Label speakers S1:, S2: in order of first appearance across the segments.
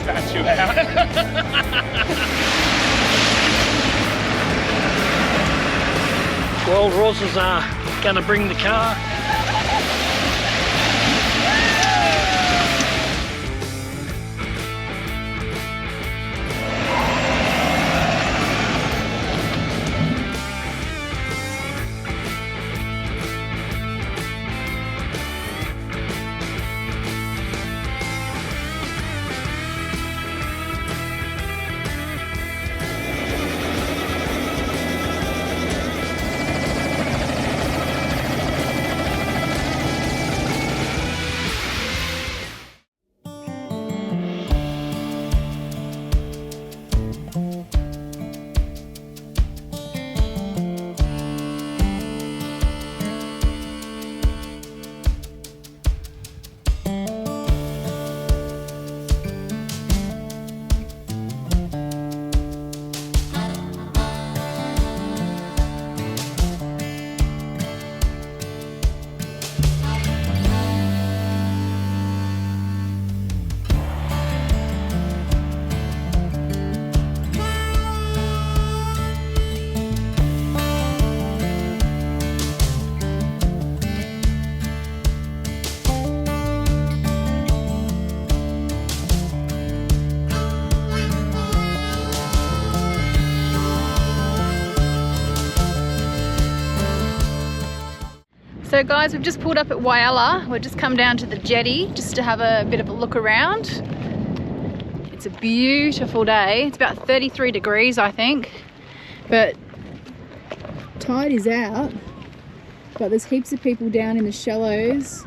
S1: statue out.
S2: Well, Roz is going to bring the car.
S3: So guys, we've just pulled up at Whyalla. We've just come down to the jetty just to have a bit of a look around. It's a beautiful day. It's about 33 degrees, I think. But tide is out. But there's heaps of people down in the shallows,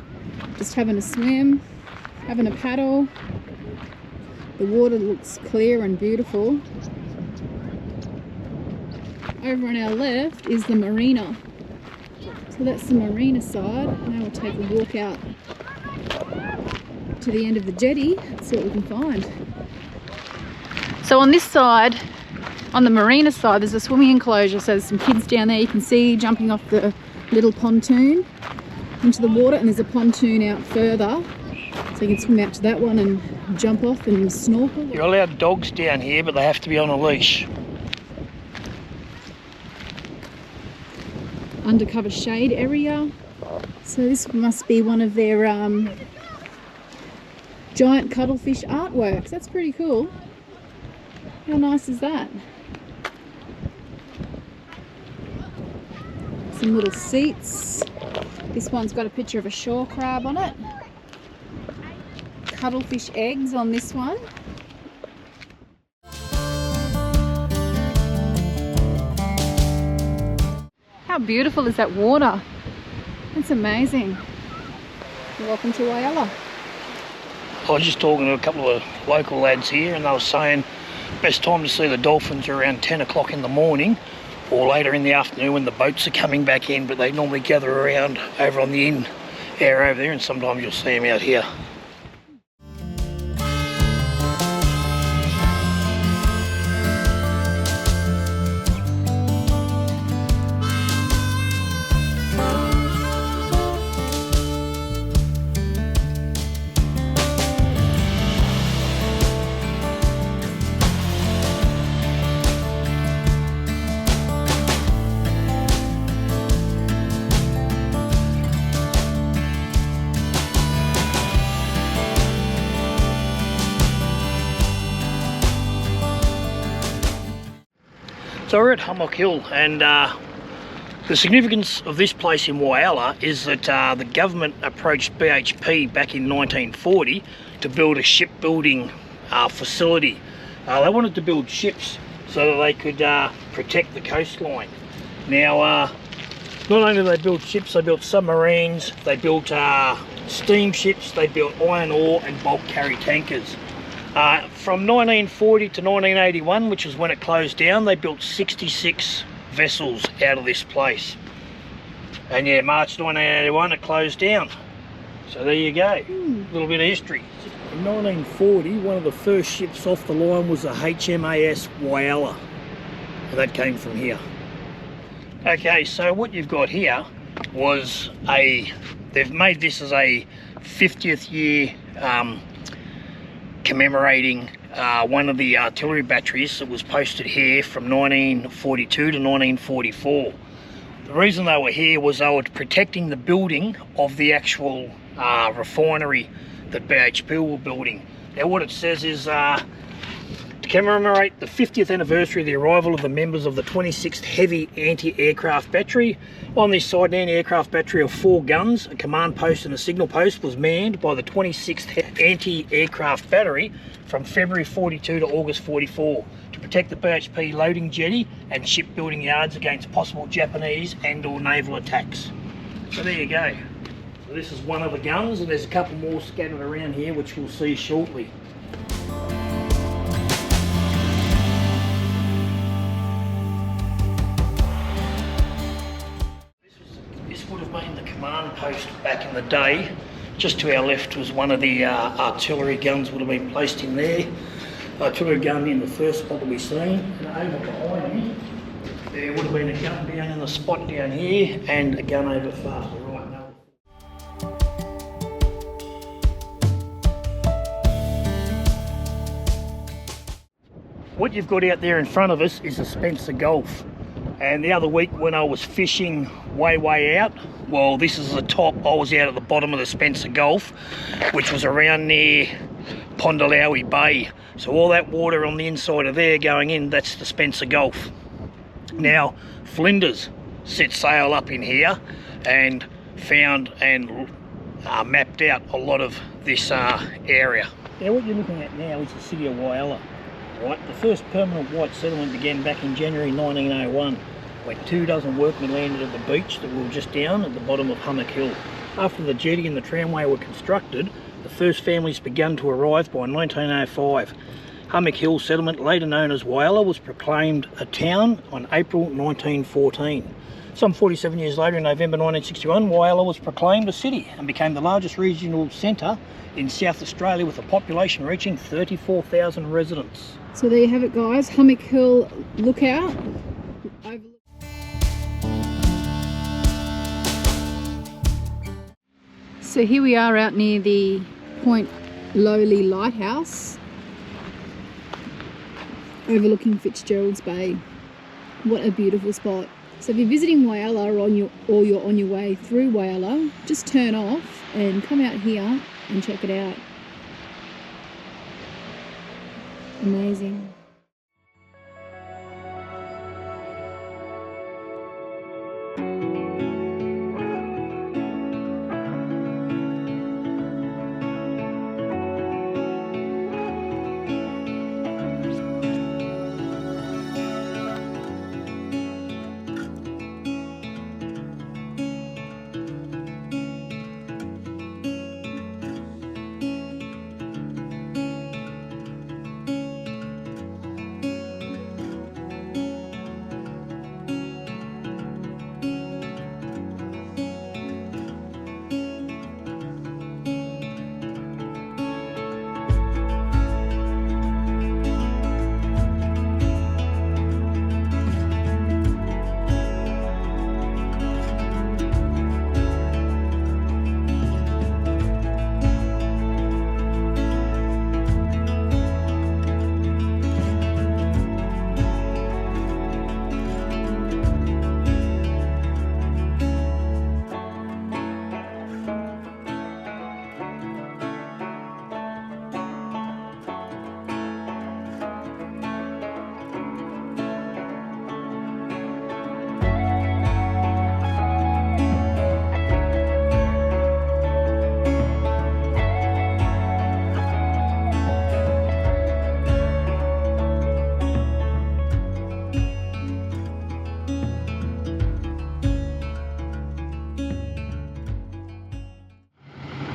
S3: just having a swim, having a paddle. The water looks clear and beautiful. Over on our left is the marina. So that's the marina side. Now we'll take a walk out to the end of the jetty and see what we can find. So on this side, on the marina side, there's a swimming enclosure. So there's some kids down there you can see jumping off the little pontoon into the water, and there's a pontoon out further. So you can swim out to that one and jump off and snorkel.
S2: You're allowed dogs down here, but they have to be on a leash.
S3: Undercover shade area. So this must be one of their giant cuttlefish artworks. That's pretty cool. How nice is that? Some little seats. This one's got a picture of a shore crab on it. Cuttlefish eggs on this one. How beautiful is that water? It's amazing. Welcome to Whyalla.
S2: I was just talking to a couple of local lads here, and they were saying best time to see the dolphins are around 10 o'clock in the morning or later in the afternoon when the boats are coming back in, but they normally gather around over on the in area over there, and sometimes you'll see them out here. So we're at Hummock Hill, and the significance of this place in Whyalla is that the government approached BHP back in 1940 to build a shipbuilding facility. They wanted to build ships so that they could protect the coastline. Not only did they build ships, they built submarines, they built steamships, they built iron ore and bulk carry tankers. From 1940 to 1981, which is when it closed down, they built 66 vessels out of this place. And yeah, March 1981 it closed down. So there you go, a little bit of history. In 1940, one of the first ships off the line was the HMAS Whyalla, and that came from here. Okay, so what you've got here was they've made this as a 50th year commemorating one of the artillery batteries that was posted here from 1942 to 1944. The reason they were here was they were protecting the building of the actual refinery that BHP were building. Now what it says is to commemorate the 50th anniversary of the arrival of the members of the 26th Heavy Anti-Aircraft Battery. On this side, an anti-aircraft battery of 4 guns, a command post and a signal post was manned by the 26th Anti-Aircraft Battery from February 42 to August 44 to protect the BHP loading jetty and shipbuilding yards against possible Japanese and or naval attacks. So there you go. So this is one of the guns, and there's a couple more scattered around here which we'll see shortly. This would have been the command post back in the day. Just to our left was one of the artillery guns would have been placed in there. Artillery gun in the first spot that we've seen, and over behind me there would have been a gun down in the spot down here and a gun over far to the right now. What you've got out there in front of us is the Spencer Gulf, and the other week when I was fishing way out, well, this is the top, I was out at the bottom of the Spencer Gulf, which was around near Pondalawi Bay. So all that water on the inside of there going in, that's the Spencer Gulf. Now Flinders set sail up in here and found and mapped out a lot of this area. Now what you're looking at now is the city of Whyalla. Right, the first permanent white settlement began back in January 1901, when 24 workmen landed at the beach that we were just down at the bottom of Hummock Hill. After the jetty and the tramway were constructed, the first families began to arrive by 1905. Hummock Hill settlement, later known as Whyalla, was proclaimed a town on April 1914. Some 47 years later, in November 1961, Whyalla was proclaimed a city and became the largest regional centre in South Australia, with a population reaching 34,000 residents.
S3: So there you have it, guys. Hummock Hill lookout. So here we are out near the Point Lowly Lighthouse, overlooking Fitzgerald's Bay. What a beautiful spot. So if you're visiting Whyalla or you're on your way through Whyalla, just turn off and come out here and check it out. Amazing.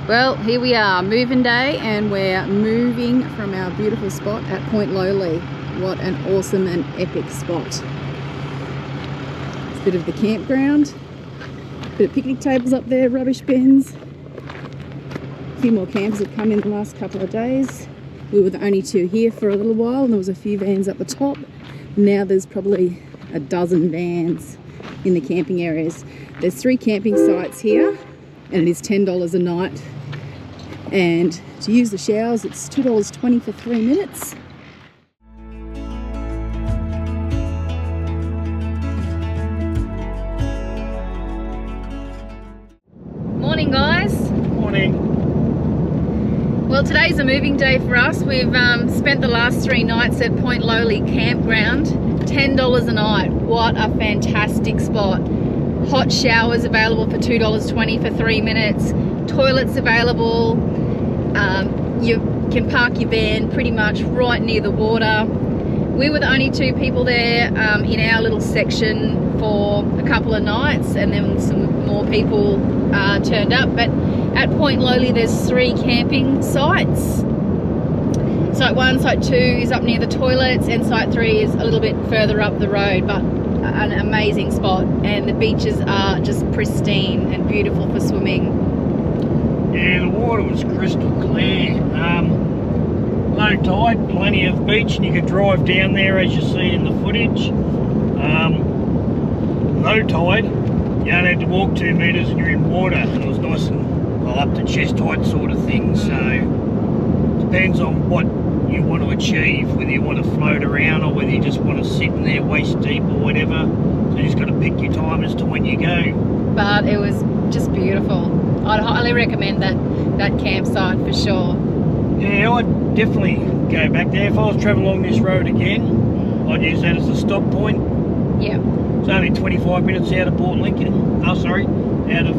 S3: Well, here we are, moving day, and we're moving from our beautiful spot at Point Lowly. What an awesome and epic spot. It's a bit of the campground, a bit of picnic tables up there, rubbish bins. A few more campers have come in the last couple of days. We were the only two here for a little while, and there was a few vans up the top. Now there's probably a dozen vans in the camping areas. There's 3 camping sites here, and it is $10 a night. And
S1: To use the showers, it's $2.20 for 3 minutes.
S3: Morning, guys.
S2: Morning.
S3: Well, today's a moving day for us. We've spent the last 3 nights at Point Lowly Campground. $10 a night. What a fantastic spot. Hot showers available for $2.20 for 3 minutes. Toilets available. You can park your van pretty much right near the water. We were the only 2 people there in our little section for a couple of nights, and then some more people turned up. But at Point Lowly there's 3 camping sites. Site 1, Site 2 is up near the toilets, and Site 3 is a little bit further up the road, but an amazing spot, and the beaches are just pristine and beautiful for swimming.
S2: Yeah, the water was crystal clear. Low tide, plenty of beach, and you could drive down there as you see in the footage. Low tide, you only had to walk 2 metres and you're in water, and it was nice and well, up to chest height sort of thing. So depends on what you want to achieve, whether you want to float around or whether you just want to sit in there waist deep or whatever. So you just got to pick your time as to when you go. But
S3: it was just beautiful. I'd highly recommend that campsite for sure.
S2: Yeah, I'd definitely go back there. If I was travelling along this road again, I'd use that as a stop point.
S3: Yeah.
S2: It's only 25 minutes out of Port Lincoln. Oh, sorry, out of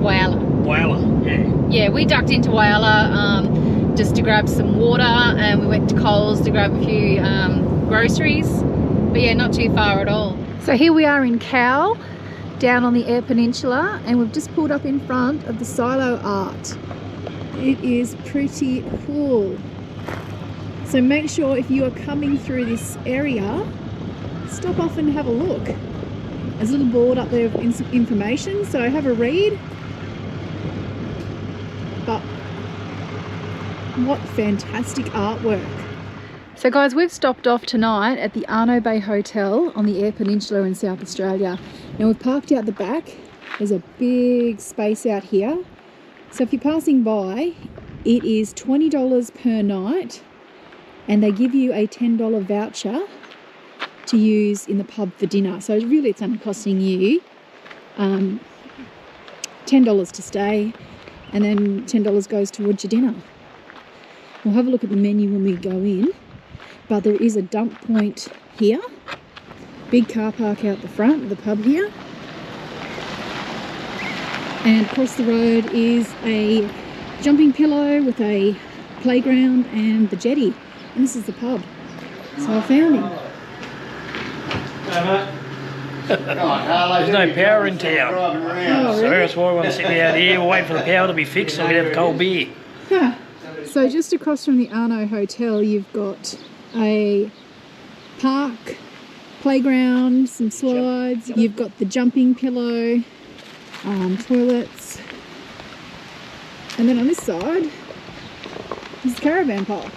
S3: Whyalla.
S2: Whyalla, yeah.
S3: Yeah, we ducked into Whyalla just to grab some water, and we went to Coles to grab a few groceries. But yeah, not too far at all. So here we are in Cowell, down on the Eyre Peninsula, and we've just pulled up in front of the silo art. It is pretty cool. So make sure if you are coming through this area, stop off and have a look. There's a little board up there of information, so have a read. But what fantastic artwork. So guys, we've stopped off tonight at the Arno Bay Hotel on the Eyre Peninsula in South Australia. Now we've parked out the back. There's a big space out here. So if you're passing by, it is $20 per night, and they give you a $10 voucher to use in the pub for dinner. So really it's only costing you $10 to stay, and then $10 goes towards your dinner. We'll have a look at the menu when we go in, but there is a dump point here. Big car park out the front of the pub here. And across the road is a jumping pillow with a playground and the jetty. And this is the pub. So I found him.
S2: There's no power in town.
S1: Oh,
S2: So
S1: really?
S2: that's why we're sitting out here, we're waiting for the power to be fixed so we can have a cold beer.
S1: Huh. So just across from the Arno Hotel, you've got a park, playground, some slides. You've got the jumping pillow, toilets, and then on this side is the caravan park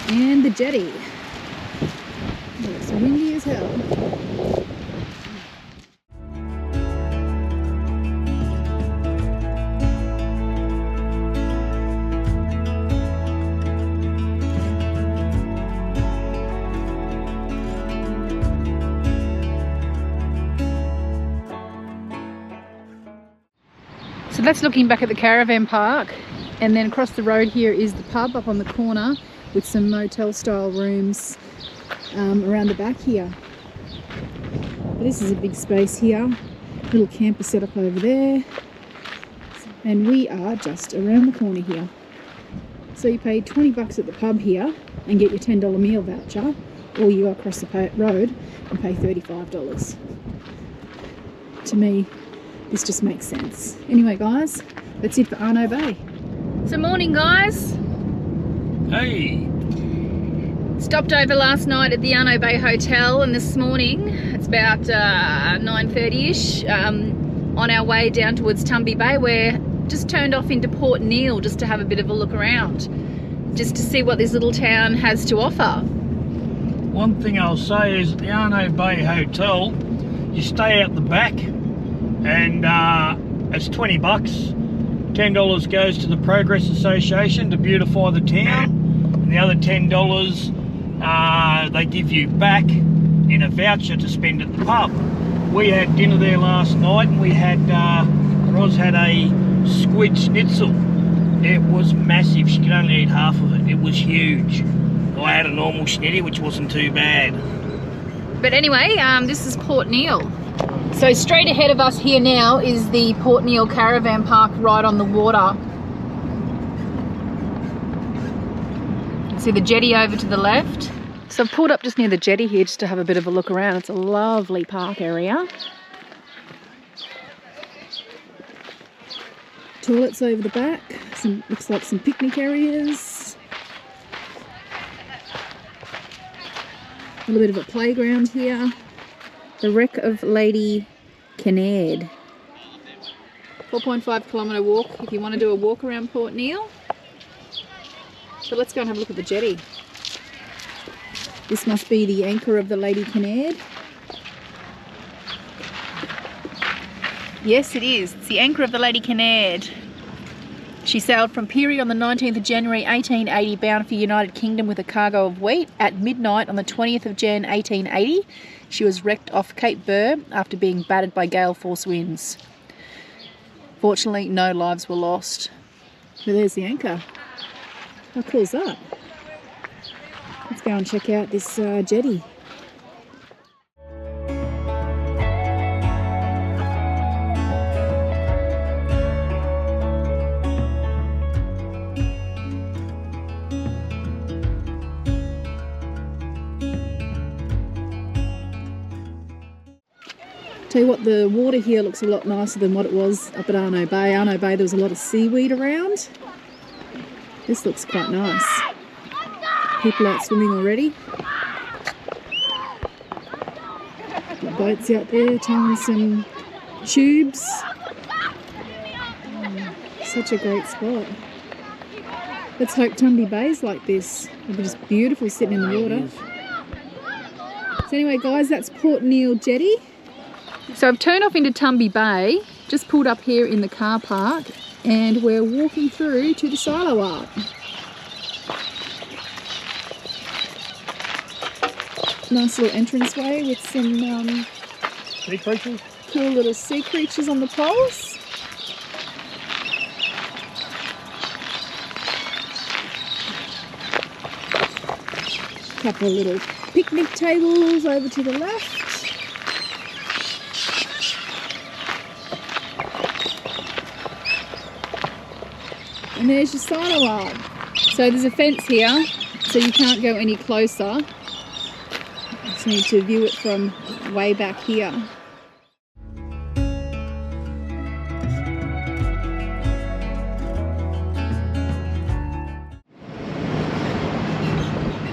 S1: and the jetty. It's windy as hell. So that's looking back at the caravan park, and then across the road here is the pub up on the corner with some motel style rooms around the back here. But this is a big space here, little camper set up over there, and we are just around the corner here. So you pay 20 bucks at the pub here and get your $10 meal voucher, or you go across the road and pay $35. To me, this just makes sense. Anyway guys, that's it for Arno Bay. So morning guys.
S2: Hey.
S3: Stopped over last night at the Arno Bay Hotel, and this morning, it's about 9:30ish, on our way down towards Tumby Bay. We're just turned off into Port Neal just to have a bit of a look around, just to see what this little town has to offer.
S2: One thing I'll say is at the Arno Bay Hotel, you stay out the back, and it's 20 bucks $10 goes to the Progress Association to beautify the town, and the other $10 they give you back in a voucher to spend at the pub. We had dinner there last night, and we had Roz had a squid schnitzel. It was massive. She could only eat half of it. It was huge. I had a normal schnitty, which wasn't too bad.
S3: But anyway, this is Port Neal. So straight ahead of us here now is the Port Neal Caravan Park right on the water. You can see the jetty over to the left. So I've pulled up just near the jetty here just to have a bit of a look around. It's a lovely park area.
S1: Toilets over the back. Looks like some picnic areas. A little bit of a playground here. The wreck of Lady Kinnaird. 4.5 kilometre walk if you want to do a walk around Port Neal. So let's go and have a look at the jetty. This must be the anchor of the Lady Kinnaird.
S3: Yes, it is. It's the anchor of the Lady Kinnaird. She sailed from Peary on the 19th of January 1880 bound for United Kingdom with a cargo of wheat. At midnight on the 20th of Jan 1880, she was wrecked off Cape Burr after being battered by gale force winds. Fortunately, no lives were lost.
S1: But there's the anchor. How cool is that? Let's go and check out this jetty. Tell you what, the water here looks a lot nicer than what it was up at Arno Bay. Arno Bay, there was a lot of seaweed around. This looks quite nice. People out swimming already. Got boats out there towing some tubes. Such a great spot. Let's hope Tumby Bay's like this. It'll be just beautiful sitting in the water. So anyway guys, that's Port Neal Jetty.
S3: So I've turned off into Tumby Bay, just pulled up here in the car park, and we're walking through to the silo art. Nice little entranceway with some
S2: Sea creatures?
S1: Cool little sea creatures on the poles. Couple of little picnic tables over to the left. And there's your silo art. So there's a fence here, so you can't go any closer. You just need to view it from way back here.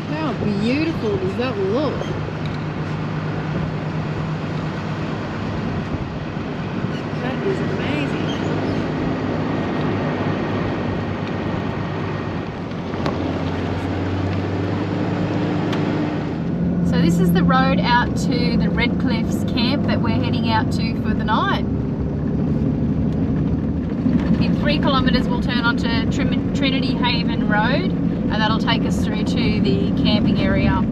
S1: How beautiful does that look? That is amazing.
S3: So this is the road out to the Red Cliffs camp that we're heading out to for the night. In 3 kilometres we'll turn onto Trinity Haven Road, and that'll take us through to the camping area.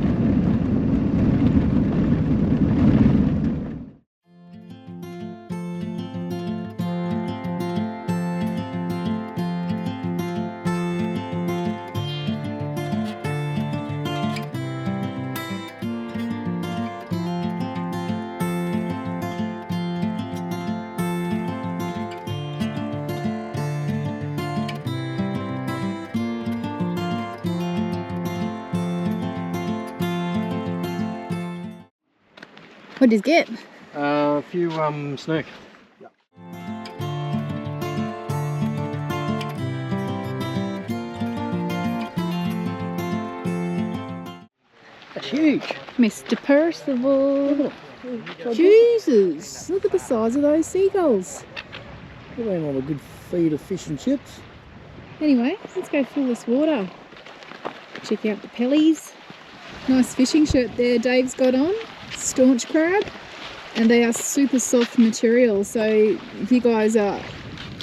S1: What did you get?
S2: A few snook. That's huge.
S1: Mr. Percival. Jesus, look at the size of those seagulls.
S2: They're laying on a good feed of fish and chips.
S1: Anyway, let's go fill this water. Check out the pellies. Nice fishing shirt there Dave's got on. Staunch crab, and they are super soft material, so if you guys are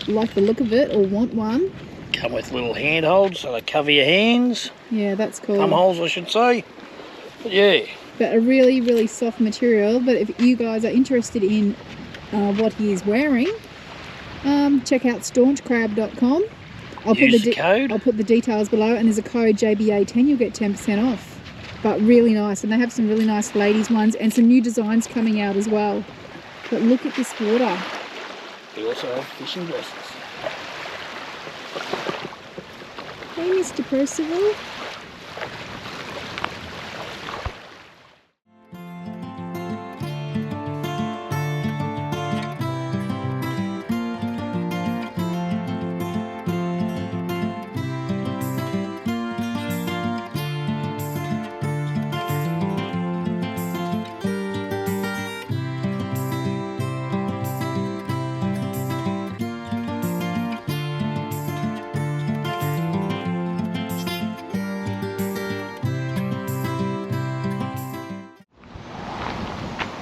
S1: like the look of it or want one.
S2: Come with little handholds so they cover your hands.
S1: Yeah, that's cool.
S2: Thumb holes, I should say. But yeah.
S1: But a really, really soft material. But if you guys are interested in what he is wearing, check out staunchcrab.com. I'll put the details below, and there's a code JBA10. You'll get 10% off. But really nice, and they have some really nice ladies ones and some new designs coming out as well. But look at this water.
S2: We also have fishing dresses.
S1: Hey, Mr. Percival.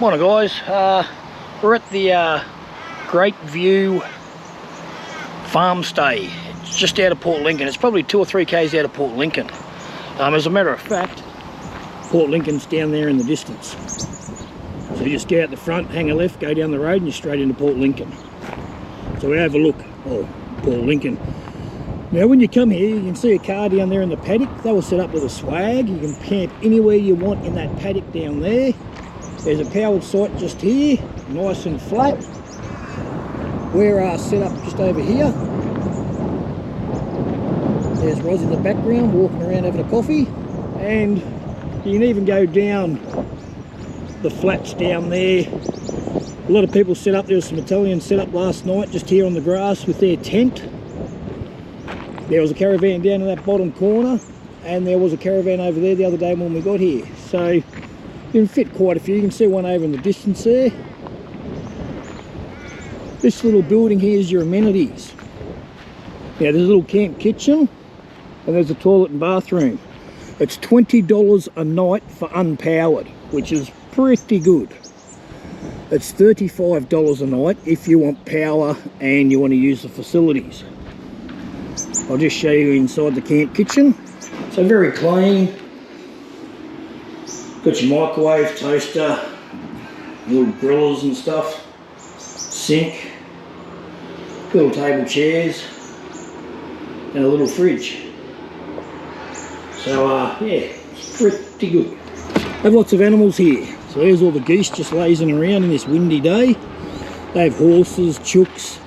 S2: Morning guys, we're at the Great View farm stay. It's just out of Port Lincoln. It's probably 2 or 3 k's out of Port Lincoln. As a matter of fact, Port Lincoln's down there in the distance. So you just get out the front, hang a left, go down the road and you're straight into Port Lincoln. So we have a look, Port Lincoln. Now when you come here, you can see a car down there in the paddock. That was set up with a swag. You can camp anywhere you want in that paddock down there. There's a powered site just here, nice and flat. We're set up just over here. There's Roz in the background, walking around having a coffee. And you can even go down the flats down there. A lot of people set up, there was some Italians set up last night just here on the grass with their tent. There was a caravan down in that bottom corner, and there was a caravan over there the other day when we got here. So you can fit quite a few. You can see one over in the distance there. This little building here is your amenities. Now there's a little camp kitchen and there's a toilet and bathroom. It's $20 a night for unpowered, which is pretty good. It's $35 a night if you want power and you want to use the facilities. I'll just show you inside the camp kitchen. So very clean. Got your microwave, toaster, little grillers and stuff, sink, little table chairs, and a little fridge. So yeah, it's pretty good. Have lots of animals here. So there's all the geese just lazing around in this windy day. They have horses, chooks.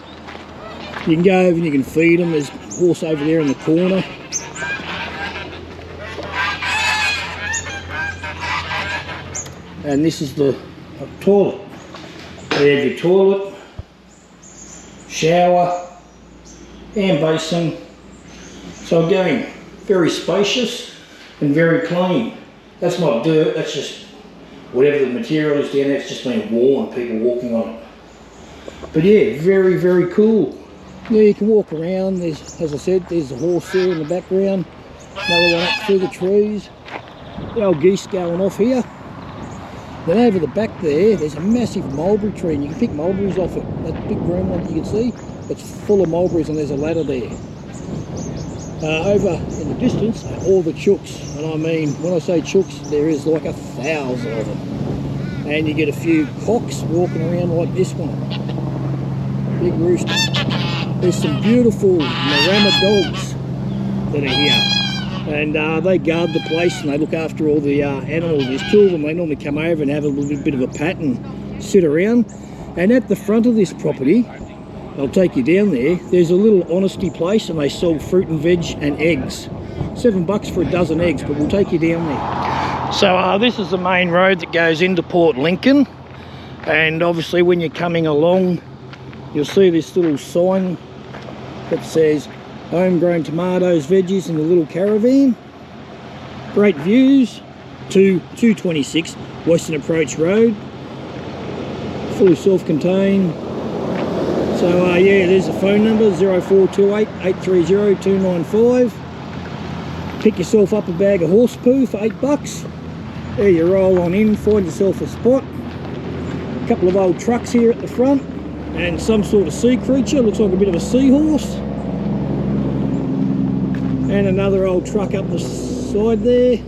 S2: You can go over and you can feed them. There's a horse over there in the corner. And this is the toilet. So you have your toilet, shower, and basin. So again, very spacious and very clean. That's not dirt, that's just whatever the material is down there, it's just been worn, people walking on it. But yeah, very, very cool. Yeah, you can walk around. There's, as I said, there's a horse there in the background. Another one up through the trees. The old geese going off here. Then over the back there's a massive mulberry tree, and you can pick mulberries off it. That big green one that you can see, it's full of mulberries, and there's a ladder there. Over in the distance are all the chooks, and I mean, when I say chooks, there is like 1,000 of them. And you get a few cocks walking around like this one. Big rooster. There's some beautiful Marama dogs that are here. And they guard the place and they look after all the animals. There's 2 of them. They normally come over and have a little bit of a pat and sit around. And at the front of this property, I'll take you down there, there's a little honesty place and they sell fruit and veg and eggs. $7 for a dozen eggs, but we'll take you down there. So this is the main road that goes into Port Lincoln. And obviously when you're coming along, you'll see this little sign that says homegrown tomatoes, veggies, and the little caravan. Great views to 226 Western Approach Road. Fully self-contained. So yeah, there's a phone number 0428 830 295. Pick yourself up a bag of horse poo for $8. There you roll on in, find yourself a spot. A couple of old trucks here at the front. and some sort of sea creature, looks like a bit of a seahorse, and another old truck up the side there.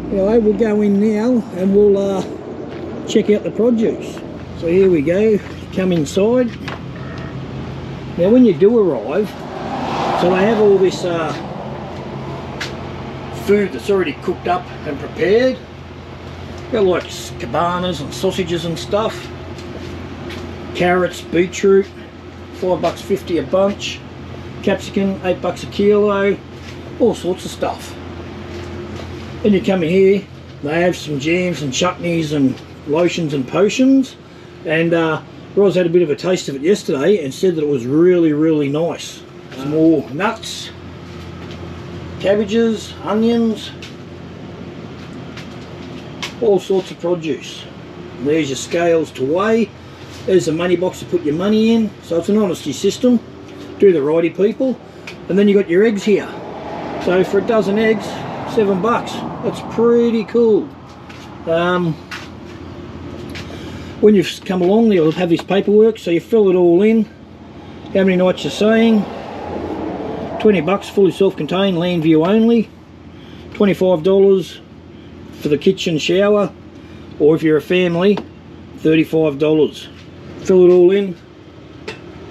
S2: Anyway, we'll go in now and we'll check out the produce. So here we go, come inside. Now when you do arrive, so they have all this food that's already cooked up and prepared. Got like cabanas and sausages and stuff. Carrots, beetroot, $5.50 a bunch. Capsicum, $8 a kilo. All sorts of stuff. Then you come in here, they have some jams and chutneys and lotions and potions. And Roz had a bit of a taste of it yesterday and said that it was really, really nice. Some more nuts, cabbages, onions, all sorts of produce. There's your scales to weigh. There's a money box to put your money in. So it's an honesty system. Do the righty, people. And then you got your eggs here. So for a dozen eggs, $7. That's pretty cool. When you've come along, you'll have this paperwork, so you fill it all in. How many nights you're staying. $20, fully self-contained, land view only. $25 for the kitchen shower, or if you're a family, $35. Fill it all in,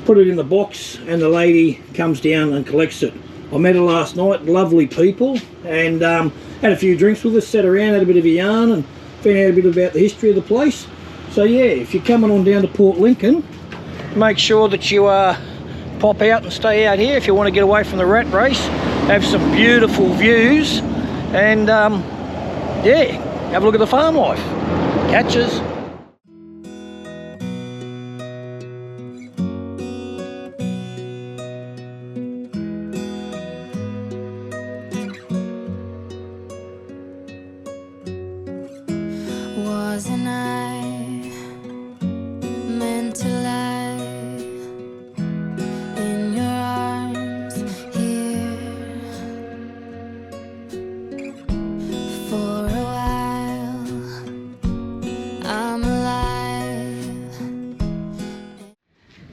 S2: put it in the box, and the lady comes down and collects it. I met her last night, lovely people, and had a few drinks with us, sat around, had a bit of a yarn, and found out a bit about the history of the place. So yeah, if you're coming on down to Port Lincoln, make sure that you pop out and stay out here if you want to get away from the rat race. Have some beautiful views, and yeah, have a look at the farm life. Catches.
S4: Wasn't I meant to lie in your arms here for a while? I'm alive.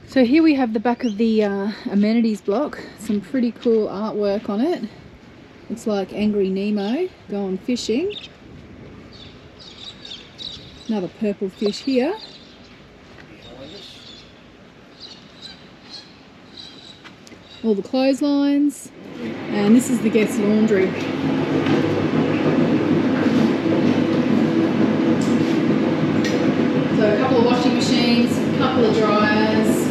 S1: So here we have the back of the amenities block. Some pretty cool artwork on it. Looks like Angry Nemo going fishing. Another purple fish here. All the clotheslines. And this is the guest laundry. So a couple of washing machines, a couple of dryers.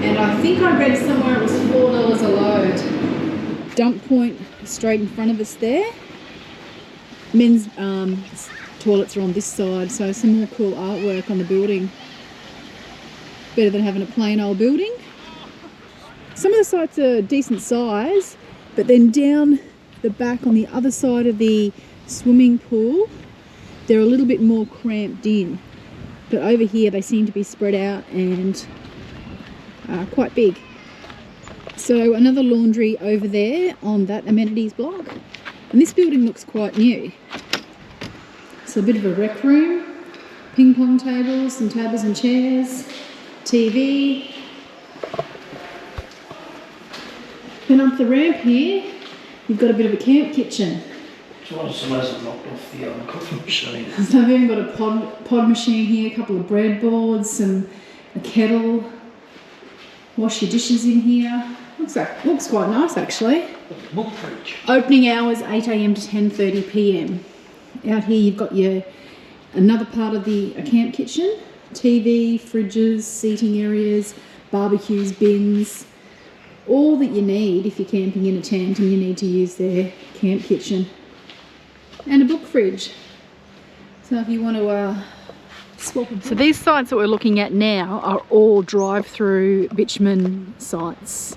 S1: And I think I read somewhere it was $4 a load. Dump point straight in front of us there. Men's toilets are on this side, so some more cool artwork on the building. Better than having a plain old building. Some of the sites are decent size, but then down the back on the other side of the swimming pool, they're a little bit more cramped in. But over here they seem to be spread out and quite big. So another laundry over there on that amenities block. And this building looks quite new. So a bit of a rec room, ping pong tables, some tables and chairs, TV. Then up the ramp here, you've got a bit of a camp kitchen.
S2: Somebody's knocked off the coffee machine.
S1: So I've even got a pod machine here, a couple of breadboards, and a kettle. Wash your dishes in here. Looks quite nice actually.
S2: Book fridge.
S1: Opening hours 8 AM to 10:30 PM. Out here you've got another part of a camp kitchen, TV, fridges, seating areas, barbecues, bins, all that you need if you're camping in a tent and you need to use their camp kitchen. And a book fridge. So if you want to swap a book. So these sites that we're looking at now are all drive-through bitumen sites.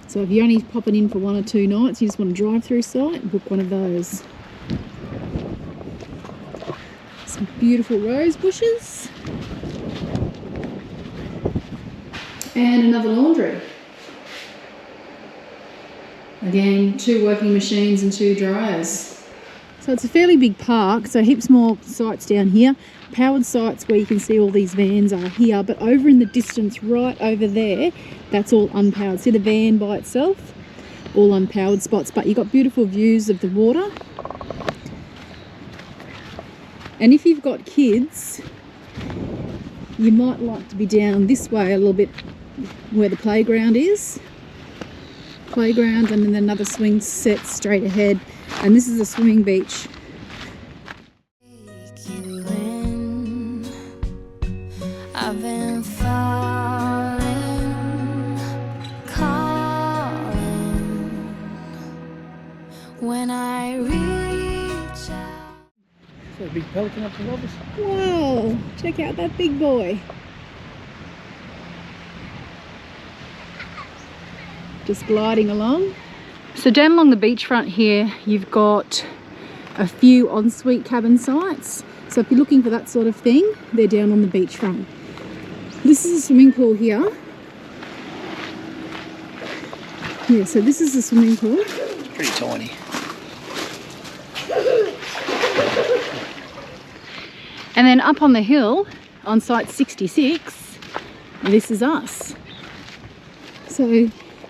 S1: So if you're only popping in for 1 or 2 nights, you just want a drive-through site, book one of those. Some beautiful rose bushes. And another laundry. Again, 2 working machines and 2 dryers. So So it's a fairly big park, so heaps more sites down here. Powered sites where you can see all these vans are here, but over in the distance, right over there, that's all unpowered. See the van by itself? All unpowered spots, but you've got beautiful views of the water. And if you've got kids, you might like to be down this way a little bit where the playground is. Playground, and then another swing set straight ahead. And this is a swimming beach.
S4: Take you in. I've been falling, calling. When I reach out.
S2: So a big pelican up above us.
S1: Wow, check out that big boy. Just gliding along. So down along the beachfront here, you've got a few ensuite cabin sites. So if you're looking for that sort of thing, they're down on the beachfront. This is a swimming pool here. Yeah, so this is the swimming pool.
S2: It's pretty tiny.
S1: And then up on the hill, on site 66, this is us. So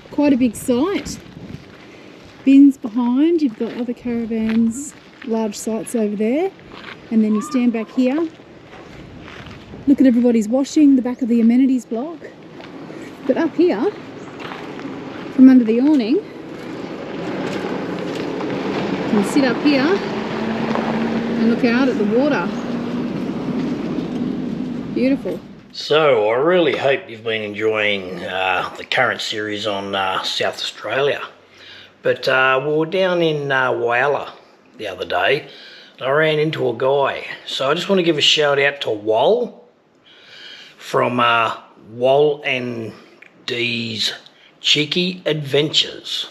S1: quite a big site. Bins behind, you've got other caravans, large sites over there. And then you stand back here. Look at everybody's washing, the back of the amenities block. But up here, from under the awning, you can sit up here and look out at the water. Beautiful.
S2: So I really hope you've been enjoying the current series on South Australia. But we were down in Whyalla the other day and I ran into a guy. So I just want to give a shout out to Wal from Wal and Dee's Cheeky Adventures.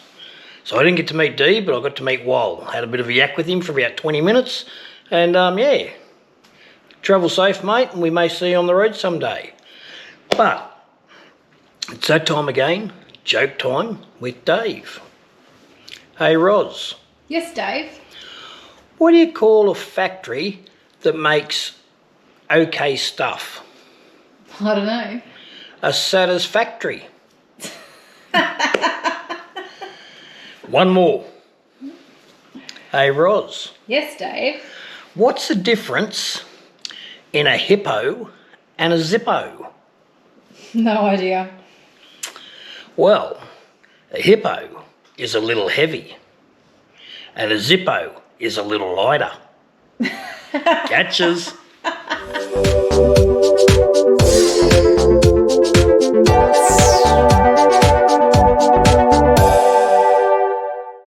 S2: So I didn't get to meet Dee, but I got to meet Wal. Had a bit of a yak with him for about 20 minutes. And yeah, travel safe, mate, and we may see you on the road someday. But it's that time again, joke time with Dave. Hey, Roz.
S3: Yes, Dave.
S2: What do you call a factory that makes okay stuff?
S3: I don't know.
S2: A satisfactory. One more. Hey, Roz.
S3: Yes, Dave.
S2: What's the difference in a hippo and a zippo?
S3: No idea.
S2: Well, a hippo is a little heavy and a zippo is a little lighter. Catches.